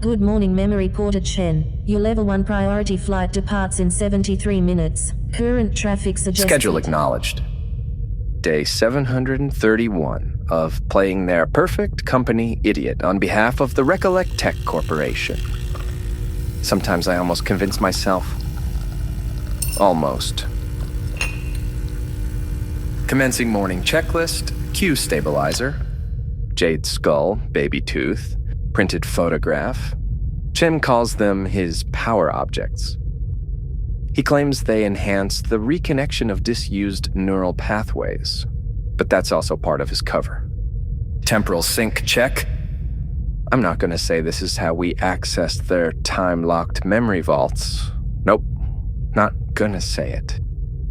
Good morning, Memory Porter Chen. Your Level 1 priority flight departs in 73 minutes. Current traffic suggested. Schedule acknowledged. Day 731 of playing their perfect company idiot on behalf of the Recollect Tech Corporation. Sometimes I almost convince myself. Almost. Commencing morning checklist, Q stabilizer, jade skull, baby tooth, printed photograph. Chen calls them his power objects. He claims they enhance the reconnection of disused neural pathways, but that's also part of his cover. Temporal sync check. I'm not going to say this is how we access their time-locked memory vaults. Nope, not gonna say it.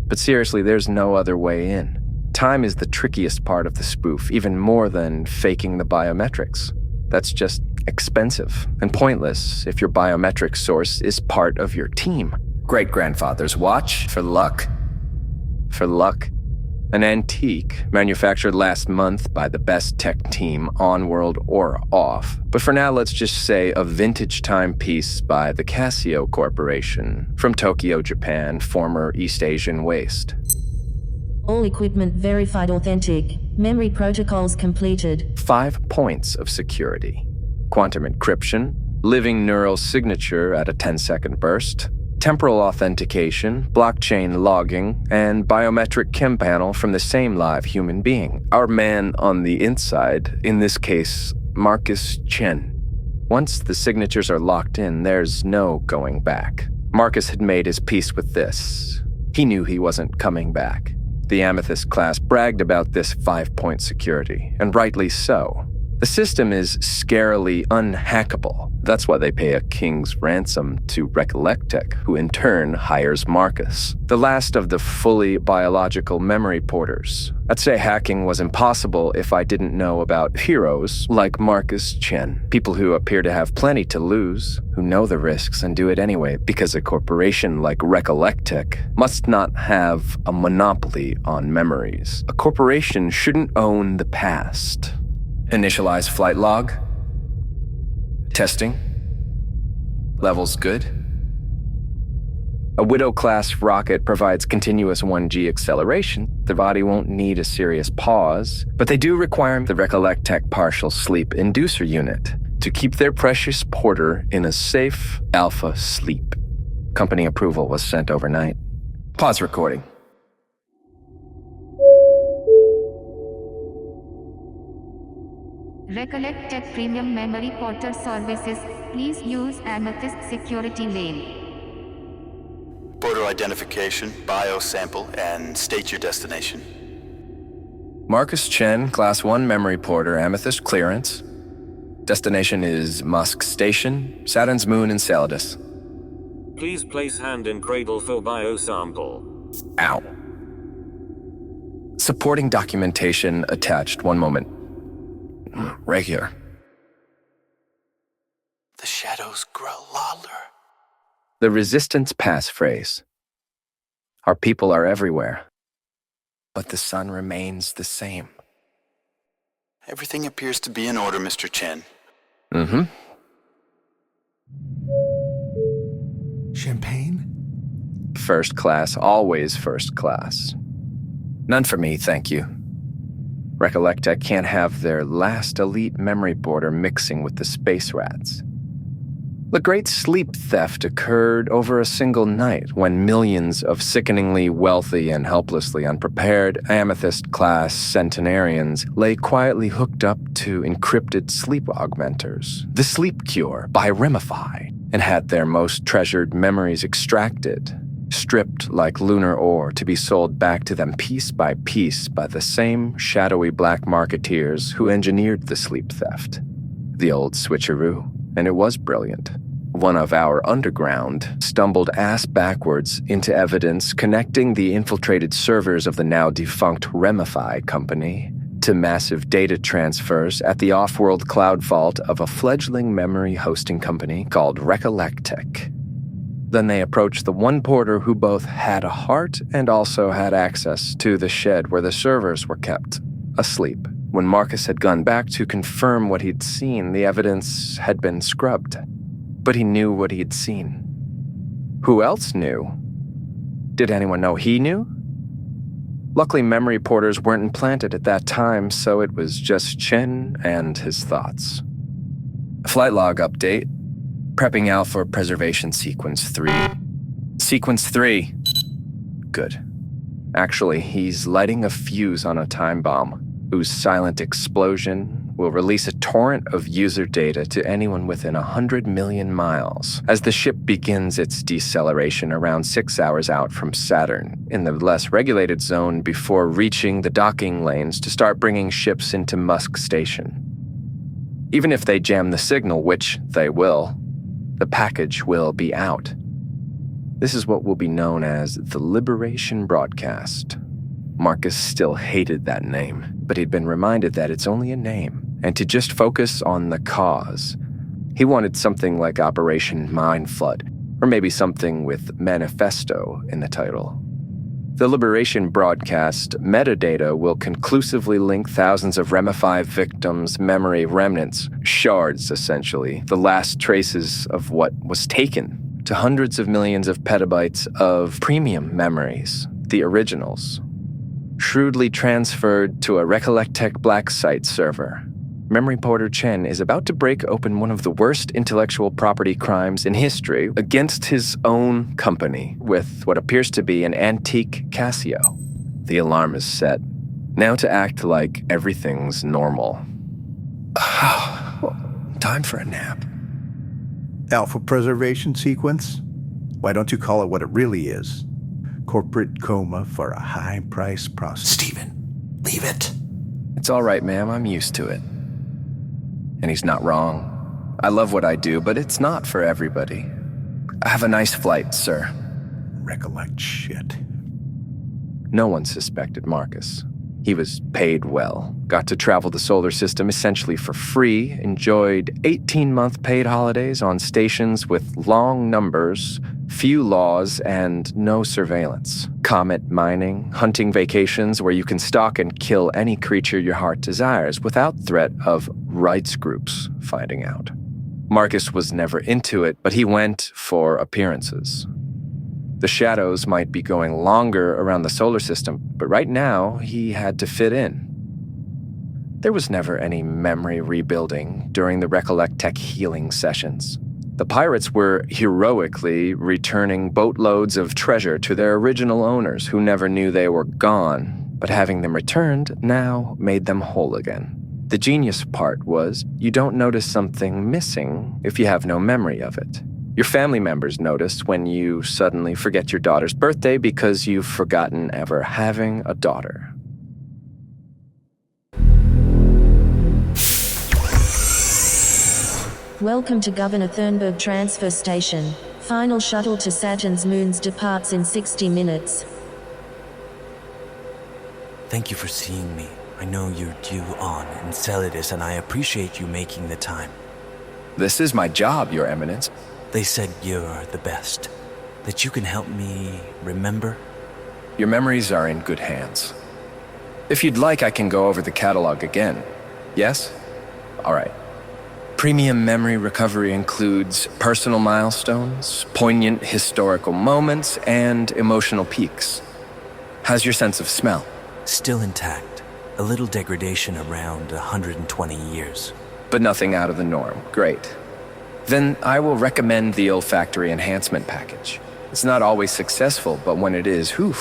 But seriously, there's no other way in. Time is the trickiest part of the spoof, even more than faking the biometrics. That's just expensive and pointless if your biometric source is part of your team. Great-grandfather's watch for luck. For luck. An antique manufactured last month by the best tech team on-world or off. But for now, let's just say a vintage timepiece by the Casio Corporation from Tokyo, Japan, former East Asian waste. All equipment verified authentic. Memory protocols completed. 5 points of security. Quantum encryption, living neural signature at a 10-second burst, temporal authentication, blockchain logging, and biometric chem panel from the same live human being. Our man on the inside, in this case, Marcus Chen. Once the signatures are locked in, there's no going back. Marcus had made his peace with this. He knew he wasn't coming back. The Amethyst class bragged about this 5-point security, and rightly so. The system is scarily unhackable. That's why they pay a king's ransom to Recollect Tech, who in turn hires Marcus, the last of the fully biological memory porters. I'd say hacking was impossible if I didn't know about heroes like Marcus Chen, people who appear to have plenty to lose, who know the risks and do it anyway because a corporation like Recollect Tech must not have a monopoly on memories. A corporation shouldn't own the past. Initialize flight log. Testing. Levels good. A Widow-class rocket provides continuous 1G acceleration. The body won't need a serious pause, but they do require the Recollect Tech partial sleep inducer unit to keep their precious porter in a safe alpha sleep. Company approval was sent overnight. Pause recording. Recollect Tech Premium Memory Porter Services, please use Amethyst Security Lane. Porter identification, biosample, and state your destination. Marcus Chen, Class 1 Memory Porter, Amethyst clearance. Destination is Musk Station, Saturn's moon, Enceladus. Please place hand in cradle for biosample. Ow. Supporting documentation attached. One moment. Right here. The shadows grow louder. The resistance passphrase. Our people are everywhere, but the sun remains the same. Everything appears to be in order, Mr. Chen. Mm-hmm. Champagne? First class, always first class. None for me, thank you. Recollect I can't have their last elite memory porter mixing with the space rats. The great sleep theft occurred over a single night when millions of sickeningly wealthy and helplessly unprepared Amethyst-class centenarians lay quietly hooked up to encrypted sleep augmenters, the sleep cure by Remify, and had their most treasured memories extracted, stripped like lunar ore to be sold back to them piece by the same shadowy black marketeers who engineered the sleep theft. The old switcheroo, and it was brilliant. One of our underground stumbled ass backwards into evidence connecting the infiltrated servers of the now-defunct Remify company to massive data transfers at the off-world cloud vault of a fledgling memory hosting company called Recollect Tech. Then they approached the one porter who both had a heart and also had access to the shed where the servers were kept, asleep. When Marcus had gone back to confirm what he'd seen, the evidence had been scrubbed. but he knew what he had seen. Who else knew? Did anyone know he knew? Luckily, memory porters weren't implanted at that time, so it was just Chen and his thoughts. Flight log update. Prepping Alpha Preservation Sequence 3. Sequence 3. Good. Actually, he's lighting a fuse on a time bomb, whose silent explosion will release a torrent of user data to anyone within 100 million miles as the ship begins its deceleration around 6 hours out from Saturn in the less regulated zone before reaching the docking lanes to start bringing ships into Musk Station. Even if they jam the signal, which they will, the package will be out. This is what will be known as the Liberation Broadcast. Marcus still hated that name, but he'd been reminded that it's only a name, and to just focus on the cause. He wanted something like Operation Mind Flood, or maybe something with Manifesto in the title. The Liberation Broadcast metadata will conclusively link thousands of REMify victims' memory remnants, shards essentially, the last traces of what was taken, to hundreds of millions of petabytes of premium memories, the originals, shrewdly transferred to a Recollect Black Site server. Memory porter Chen is about to break open one of the worst intellectual property crimes in history against his own company with what appears to be an antique Casio. The alarm is set. Now to act like everything's normal. Time for a nap. Alpha Preservation Sequence? Why don't you call it what it really is? Corporate coma for a high-priced prostitute. Stephen, leave it. It's all right, ma'am. I'm used to it. And he's not wrong. I love what I do, but it's not for everybody. Have a nice flight, sir. Recollect shit. No one suspected Marcus. He was paid well, got to travel the solar system essentially for free, enjoyed 18-month paid holidays on stations with long numbers, few laws, and no surveillance. Comet mining, hunting vacations where you can stalk and kill any creature your heart desires without threat of rights groups finding out. Marcus was never into it, but he went for appearances. The shadows might be going longer around the solar system, but right now he had to fit in. There was never any memory rebuilding during the Recollect Tech healing sessions. The pirates were heroically returning boatloads of treasure to their original owners who never knew they were gone, but having them returned now made them whole again. The genius part was you don't notice something missing if you have no memory of it. Your family members notice when you suddenly forget your daughter's birthday because you've forgotten ever having a daughter. Welcome to Governor Thurnberg Transfer Station. Final shuttle to Saturn's moons departs in 60 minutes. Thank you for seeing me. I know you're due on Enceladus, and I appreciate you making the time. This is my job, Your Eminence. They said you're the best. That you can help me remember? Your memories are in good hands. If you'd like, I can go over the catalog again. Yes? All right. Premium memory recovery includes personal milestones, poignant historical moments, and emotional peaks. How's your sense of smell? Still intact. A little degradation around 120 years. But nothing out of the norm. Great. Then I will recommend the olfactory enhancement package. It's not always successful, but when it is, whew,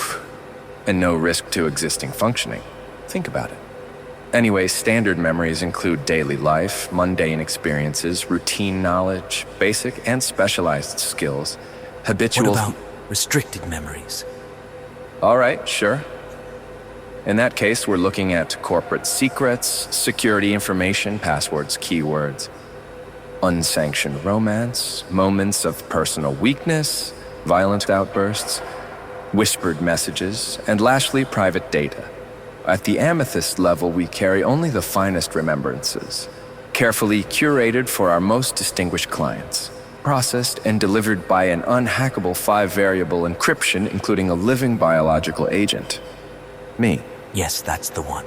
and no risk to existing functioning. Think about it. Anyway, standard memories include daily life, mundane experiences, routine knowledge, basic and specialized skills, habitual... What about restricted memories? All right, sure. In that case, we're looking at corporate secrets, security information, passwords, keywords, unsanctioned romance, moments of personal weakness, violent outbursts, whispered messages, and lastly, private data. At the Amethyst level, we carry only the finest remembrances, carefully curated for our most distinguished clients, processed and delivered by an unhackable 5-variable encryption, including a living biological agent. Me. Yes, that's the one.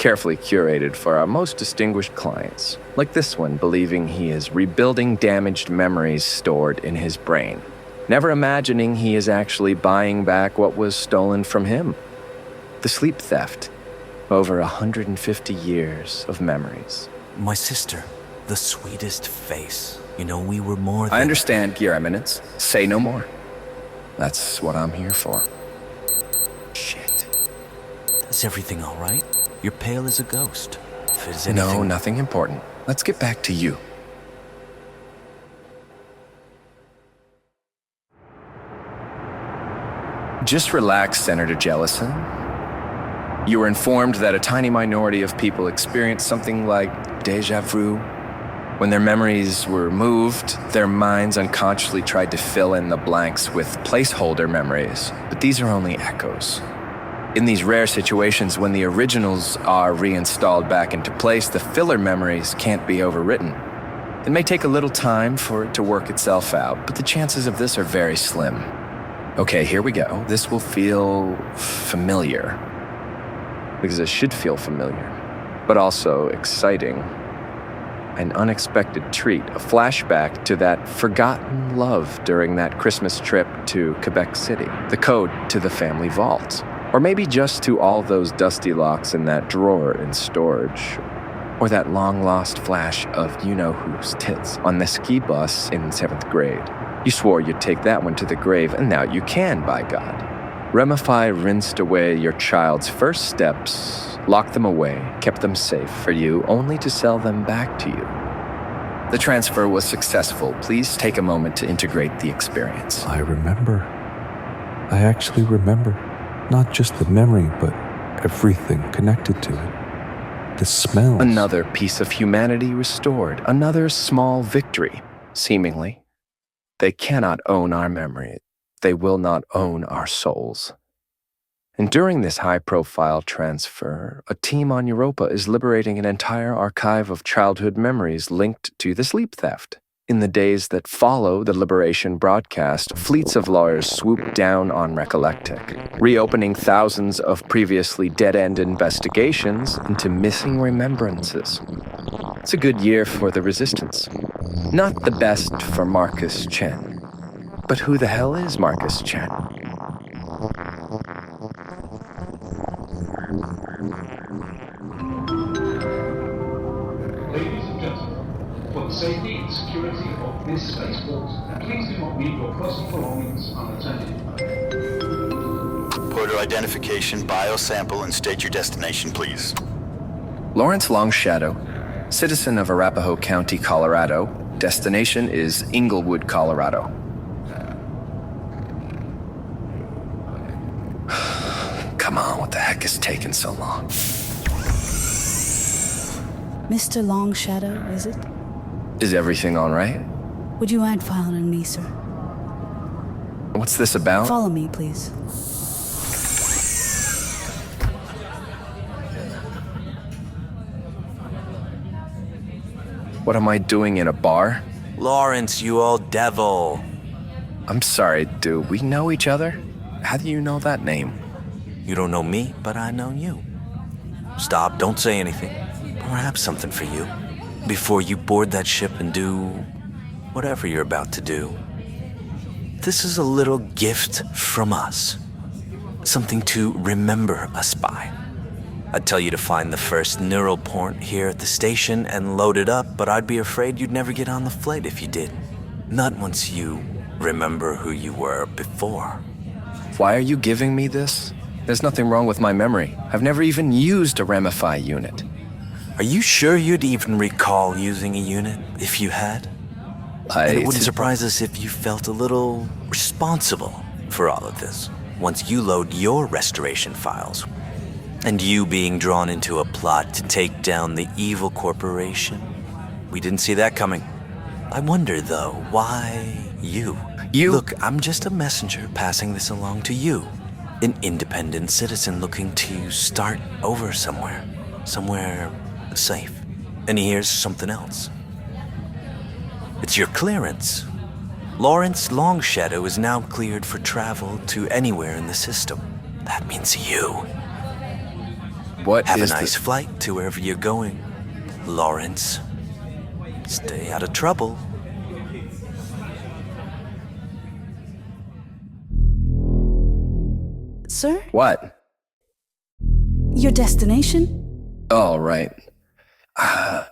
carefully curated for our most distinguished clients, like this one believing he is rebuilding damaged memories stored in his brain, never imagining he is actually buying back what was stolen from him. The sleep theft. Over 150 years of memories. My sister, the sweetest face. You know, we were more than... I understand, Your Eminence. Say no more. That's what I'm here for. Shit. Is everything all right? You're pale as a ghost. If there's No, anything... nothing important. Let's get back to you. Just relax, Senator Jellison. You were informed that a tiny minority of people experience something like déjà vu. When their memories were moved, their minds unconsciously tried to fill in the blanks with placeholder memories, but these are only echoes. In these rare situations, when the originals are reinstalled back into place, the filler memories can't be overwritten. It may take a little time for it to work itself out, but the chances of this are very slim. Okay, here we go. This will feel familiar. Because it should feel familiar, but also exciting. An unexpected treat, a flashback to that forgotten love during that Christmas trip to Quebec City, the code to the family vault, or maybe just to all those dusty locks in that drawer in storage, or that long-lost flash of you-know-whose tits on the ski bus in 7th grade. You swore you'd take that one to the grave, and now you can, by God. Remify rinsed away your child's first steps, locked them away, kept them safe for you, only to sell them back to you. The transfer was successful. Please take a moment to integrate the experience. I remember. I actually remember. Not just the memory, but everything connected to it. The smells. Another piece of humanity restored. Another small victory, seemingly. They cannot own our memory. They will not own our souls. And during this high-profile transfer, a team on Europa is liberating an entire archive of childhood memories linked to the sleep theft. In the days that follow the liberation broadcast, fleets of lawyers swoop down on Recollectech, reopening thousands of previously dead-end investigations into missing remembrances. It's a good year for the resistance. Not the best for Marcus Chen. But who the hell is Marcus Chen? Ladies and gentlemen, for the safety and security of this spaceport, please do not leave your personal belongings unattended. Porter identification, biosample, and state your destination, please. Lawrence Longshadow, citizen of Arapahoe County, Colorado. Destination is Inglewood, Colorado. Come on, what the heck is taking so long? Mr. Longshadow, is it? Is everything all right? Would you mind filing on me, sir? What's this about? Follow me, please. What am I doing in a bar? Lawrence, you old devil. I'm sorry, do we know each other? How do you know that name? You don't know me, but I know you. Stop, don't say anything. Perhaps something for you. Before you board that ship and do whatever you're about to do. This is a little gift from us. Something to remember us by. I'd tell you to find the first neural port here at the station and load it up, but I'd be afraid you'd never get on the flight if you did. Not once you remember who you were before. Why are you giving me this? There's nothing wrong with my memory. I've never even used a Remify unit. Are you sure you'd even recall using a unit if you had? And it wouldn't surprise us if you felt a little responsible for all of this once you load your restoration files. And you being drawn into a plot to take down the evil corporation. We didn't see that coming. I wonder, though, why you? Look, I'm just a messenger passing this along to you. An independent citizen looking to start over somewhere. Somewhere safe. And here's something else. It's your clearance. Lawrence Longshadow is now cleared for travel to anywhere in the system. That means you. What Have a is nice flight to wherever you're going, Lawrence. Stay out of trouble. Sir, What? your destination? Oh, right.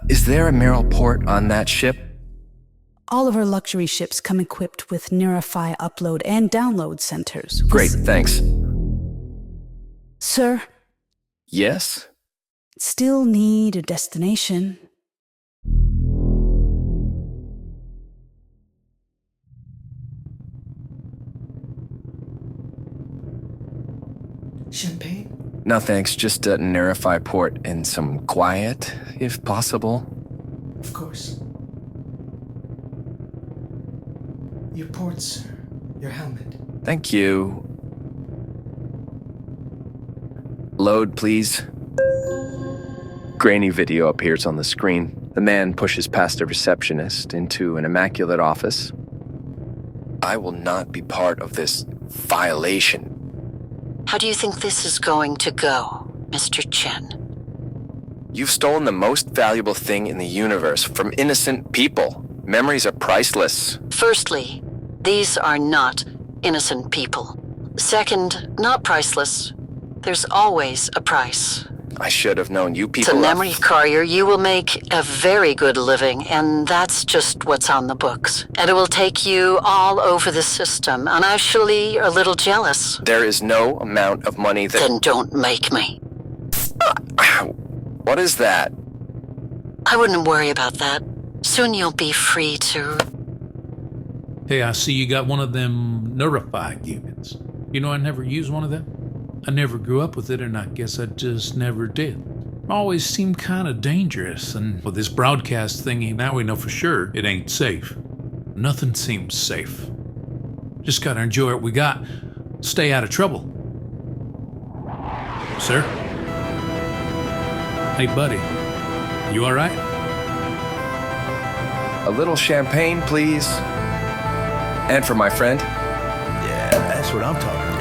Is there a Merrill port on that ship? All of our luxury ships come equipped with Neurify upload and download centers. Great, thanks. Sir, Yes? still need a destination. Champagne? No thanks, just a Nerify port and some quiet, if possible. Of course. Your port, sir. Your helmet. Thank you. Load, please. Grainy video appears on the screen. The man pushes past a receptionist into an immaculate office. I will not be part of this violation. How do you think this is going to go, Mr. Chen? You've stolen the most valuable thing in the universe from innocent people. Memories are priceless. Firstly, these are not innocent people. Second, not priceless. There's always a price. I should have known you As people. a memory courier, you will make a very good living, and that's just what's on the books. And it will take you all over the system, and I'm actually a little jealous. There is no amount of money that. Then don't make me. What is that? I wouldn't worry about that. Soon you'll be free to... Hey, I see you got one of them Neurify units. You know, I never used one of them. I never grew up with it, and I guess I just never did. Always seemed kind of dangerous, and with this broadcast thingy, now we know for sure it ain't safe. Nothing seems safe. Just gotta enjoy what we got. Stay out of trouble. Sir? Hey, buddy. You all right? A little champagne, please. And for my friend. Yeah, that's what I'm talking about.